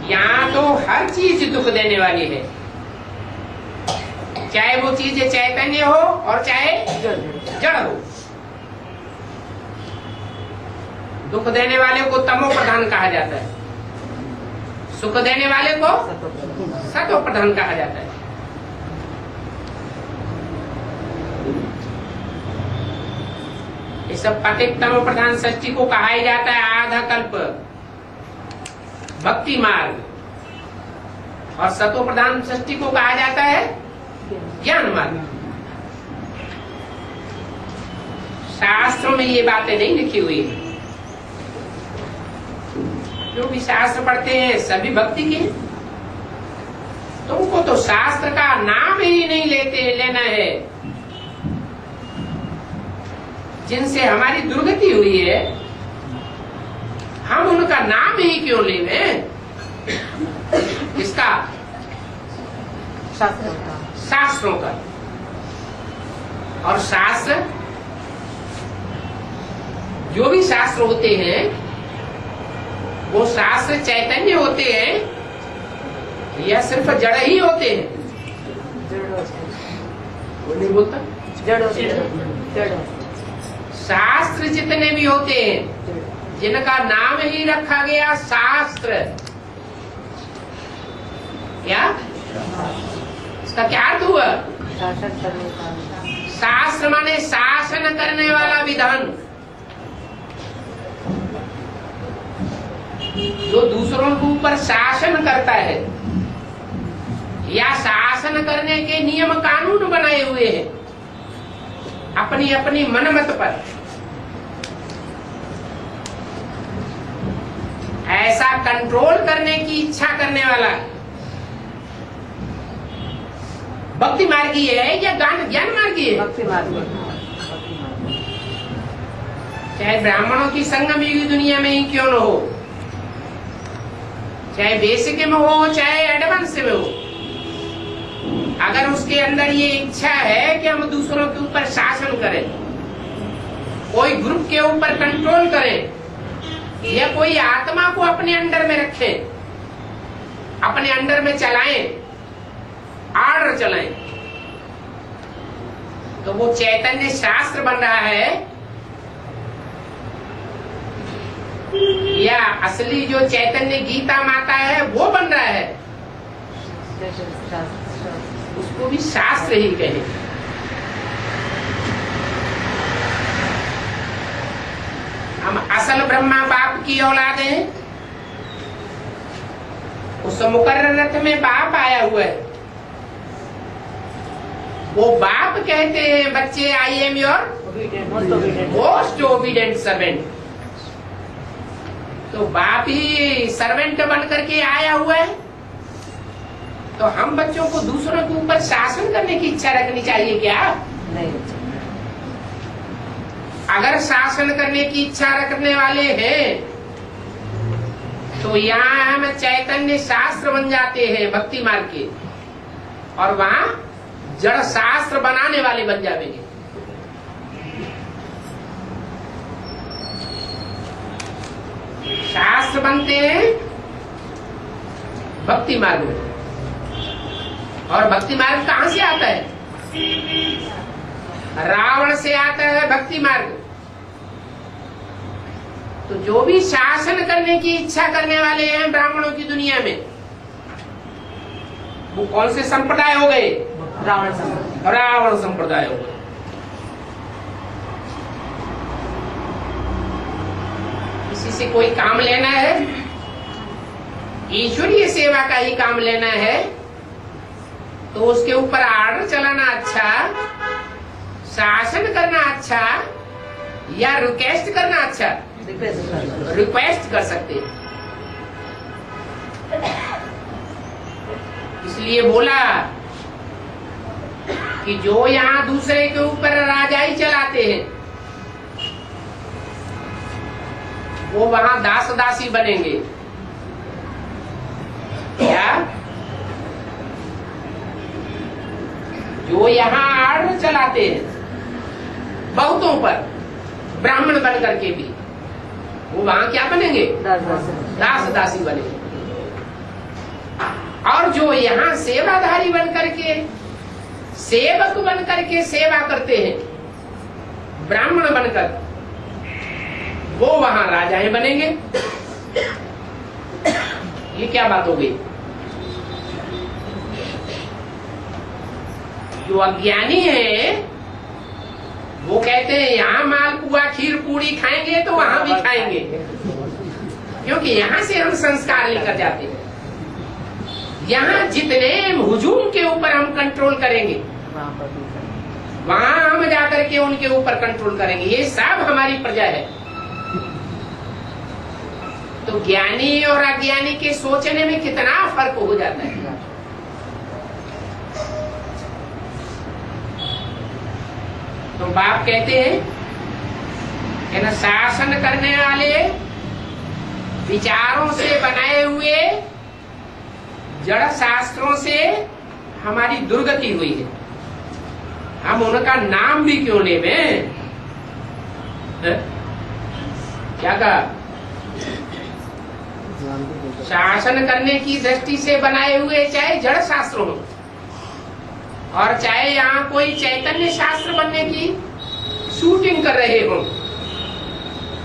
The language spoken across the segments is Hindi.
यहाँ तो हर चीज दुख देने वाली है, चाहे वो चीज चैतन्य हो और चाहे जड़ हो। दुख देने वाले को तमो प्रधान कहा जाता है, सुख देने वाले को सतो प्रधान कहा जाता है। इस पतित तमो प्रधान सृष्टि को कहा ही जाता है आधा कल्प भक्ति मार्ग, और सतो प्रधान सृष्टि को कहा जाता है ज्ञान मार्ग। शास्त्रों में ये बातें नहीं लिखी हुई है, जो भी शास्त्र पढ़ते हैं सभी भक्ति के। तुमको तो शास्त्र का नाम ही नहीं लेना है। जिनसे हमारी दुर्गति हुई है, हम उनका नाम ही क्यों लें? किसका? शास्त्रों का। और शास्त्र, जो भी शास्त्र होते हैं वो शास्त्र चैतन्य होते हैं या सिर्फ जड़ ही होते हैं? वो नहीं बोलता। शास्त्र जितने भी होते हैं जिनका नाम ही रखा गया शास्त्र, क्या इसका क्या अर्थ हुआ? शास्त्र माने शासन करने वाला विधान, जो दूसरों के ऊपर शासन करता है या शासन करने के नियम कानून बनाए हुए हैं अपनी अपनी मनमत पर। ऐसा कंट्रोल करने की इच्छा करने वाला भक्ति मार्गी है या ज्ञान मार्गी है? भक्ति मार्गी। चाहे ब्राह्मणों की संगम युगी दुनिया में ही क्यों न हो, चाहे बेसिक में हो चाहे एडवांस में हो, अगर उसके अंदर ये इच्छा है कि हम दूसरों के ऊपर शासन करें, कोई ग्रुप के ऊपर कंट्रोल करें, या कोई आत्मा को अपने अंडर में रखें, अपने अंडर में चलाएं, आर्डर चलाएं, तो वो चैतन्य शास्त्र बन रहा है या असली जो चैतन्य गीता माता है वो बन रहा है? उसको भी शास्त्र ही कहे। हम असल ब्रह्मा बाप की औलाद हैं। उस मुकर्रर रथ में बाप आया हुआ है, वो बाप कहते हैं बच्चे I am your most obedient servant. तो बाप ही सर्वेंट बन करके आया हुआ है, तो हम बच्चों को दूसरों के ऊपर शासन करने की इच्छा रखनी चाहिए क्या? नहीं। अगर शासन करने की इच्छा रखने वाले हैं तो यहाँ हम चैतन्य शास्त्र बन जाते हैं भक्ति मार्ग के, और वहाँ जड़ शास्त्र बनाने वाले बन जाएंगे। शास्त्र बनते हैं भक्ति मार्ग में, और भक्ति मार्ग कहाँ से आता है? रावण से आता है भक्ति मार्ग। तो जो भी शासन करने की इच्छा करने वाले हैं ब्राह्मणों की दुनिया में, वो कौन से संप्रदाय हो गए? रावण संप्रदाय हो गए। किसी से कोई काम लेना है, ईश्वरीय सेवा का ही काम लेना है, तो उसके ऊपर आर्डर चलाना अच्छा, शासन करना अच्छा, या रिक्वेस्ट करना अच्छा? रिक्वेस्ट कर सकते हैं। इसलिए बोला कि जो यहाँ दूसरे के ऊपर राजाई चलाते हैं वो वहां दास दासी बनेंगे। क्या? जो यहाँ आर्डर चलाते हैं बहुतों पर, ब्राह्मण बन करके भी, वो वहां क्या बनेंगे? दास दासी बनेंगे। जो यहाँ सेवाधारी बन करके, सेवक बन करके सेवा करते हैं, ब्राह्मण बनकर, वो वहां राजाएं बनेंगे। ये क्या बात हो गई? जो अज्ञानी है वो कहते हैं यहाँ मालपुआ खीर पूड़ी खाएंगे तो वहां भी खाएंगे, क्योंकि यहाँ से हम संस्कार लेकर जाते हैं। यहाँ जितने हुजूम के ऊपर हम कंट्रोल करेंगे, वहां हम जाकर के उनके ऊपर कंट्रोल करेंगे। ये सब हमारी प्रजा है। तो ज्ञानी और अज्ञानी के सोचने में कितना फर्क हो जाता है। तो बाप कहते हैं कि न शासन करने वाले विचारों से बनाए हुए जड़ शास्त्रों से हमारी दुर्गति हुई है। हम उनका नाम भी क्यों ले में? क्या कहा? शासन करने की दृष्टि से बनाए हुए चाहे जड़ शास्त्र हो और चाहे यहाँ कोई चैतन्य शास्त्र बनने की शूटिंग कर रहे हो,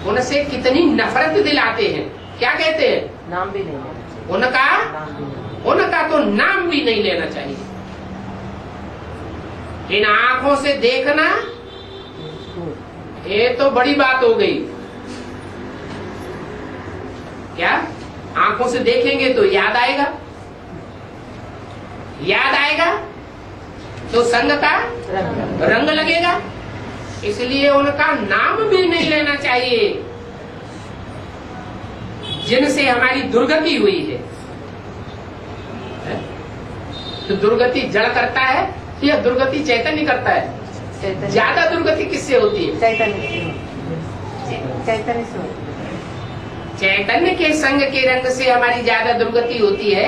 उनसे कितनी नफरत दिलाते हैं। क्या कहते हैं? नाम भी नहीं लेना चाहिए। उनका तो नाम भी नहीं लेना चाहिए। इन आंखों से देखना ये तो बड़ी बात हो गई। क्या आंखों से देखेंगे तो याद आएगा, याद आएगा तो संग का रंग लगेगा। इसलिए उनका नाम भी नहीं लेना चाहिए जिनसे हमारी दुर्गति हुई है। तो दुर्गति जड़ करता है या दुर्गति चैतन्य करता है? ज्यादा दुर्गति किससे होती है? चैतन्य से। चैतन्य के संग के रंग से हमारी ज्यादा दुर्गति होती है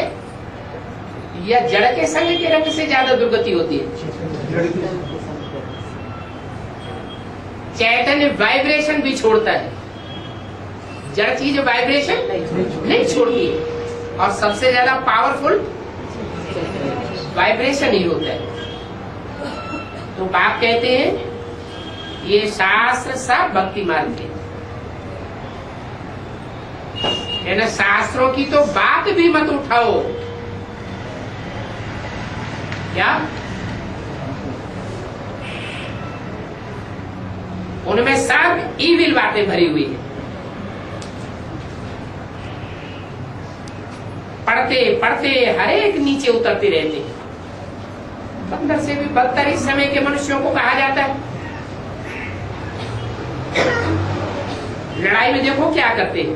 या जड़ के संग के रंग से ज्यादा दुर्गति होती है? चैतन्य वाइब्रेशन भी छोड़ता है, जड़ चीज वाइब्रेशन नहीं छोड़ती है। और सबसे ज्यादा पावरफुल वाइब्रेशन ही होता है। तो बाप कहते हैं ये शास्त्र सब भक्ति मार्ग के है ना। शास्त्रों की तो बात भी मत उठाओ। क्या उनमें सब ईविल बातें भरी हुई है। पढ़ते पढ़ते हर एक नीचे उतरते रहते हैं। बंदर से भी बदतर इस समय के मनुष्यों को कहा जाता है। लड़ाई में देखो क्या करते हैं।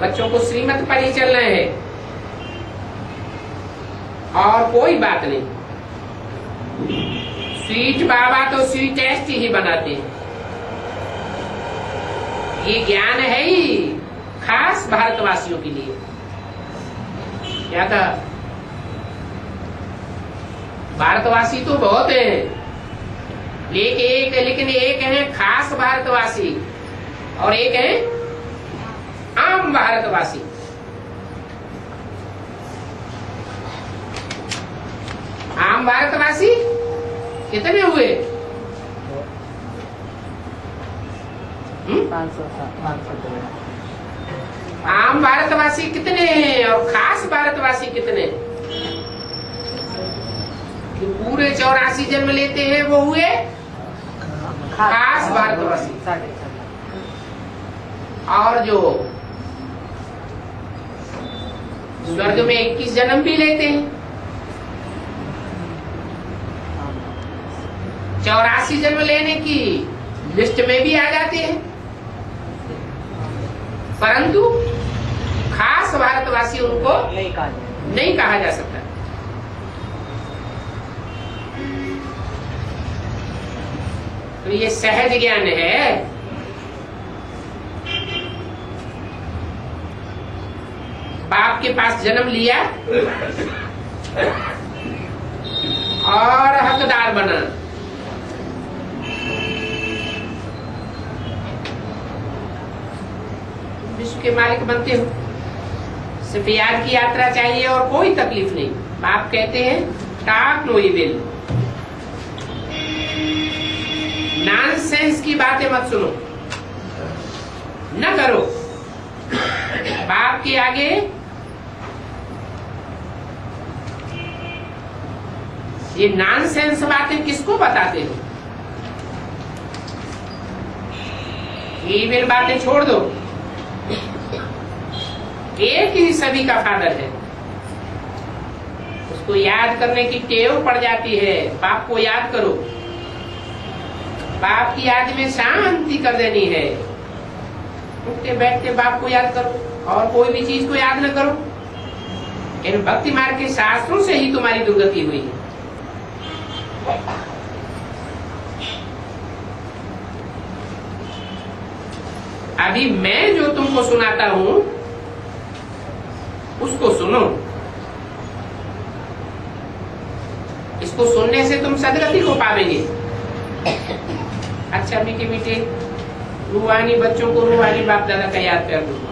बच्चों को श्रीमत पर ही चलना है और कोई बात नहीं। स्वीट बाबा तो स्वीटेस्ट ही बनाते हैं। ये ज्ञान है ही खास भारतवासियों के लिए। क्या था? भारतवासी तो बहुत है, लेकिन एक है खास भारतवासी और एक है आम भारतवासी। आम भारतवासी कितने हुए? 500। आम भारतवासी कितने हैं और खास भारतवासी कितने? जो पूरे 84 जन्म लेते हैं वो हुए खास भारतवासी। और जो स्वर्ग में 21 जन्म भी लेते हैं, 84 जन्म लेने की लिस्ट में भी आ जाते हैं, परंतु खास भारतवासी उनको नहीं कहा जा सकता। तो ये सहज ज्ञान है। बाप के पास जन्म लिया और हकदार बना। विश्व के मालिक बनते हो, सिर्फ याद की यात्रा चाहिए और कोई तकलीफ नहीं। बाप कहते हैं टाक नो विल, नॉनसेंस की बातें मत सुनो, न करो। बाप के आगे ये नॉनसेंस बातें किसको बताते हो? ईविल बातें छोड़ दो। एक ही सभी का फादर है, उसको याद करने की टेव पड़ जाती है। बाप को याद करो, बाप की याद में शांति कर देनी है। उठते बैठते बाप को याद करो और कोई भी चीज को याद न करो। इन भक्ति मार्ग के शास्त्रों से ही तुम्हारी दुर्गति हुई है। अभी मैं जो तुमको सुनाता हूं उसको सुनो। इसको सुनने से तुम सदगति को पावेंगे। अच्छा मीठे मीठे रूहानी बच्चों को रूहानी बाप दादा का याद कर दो।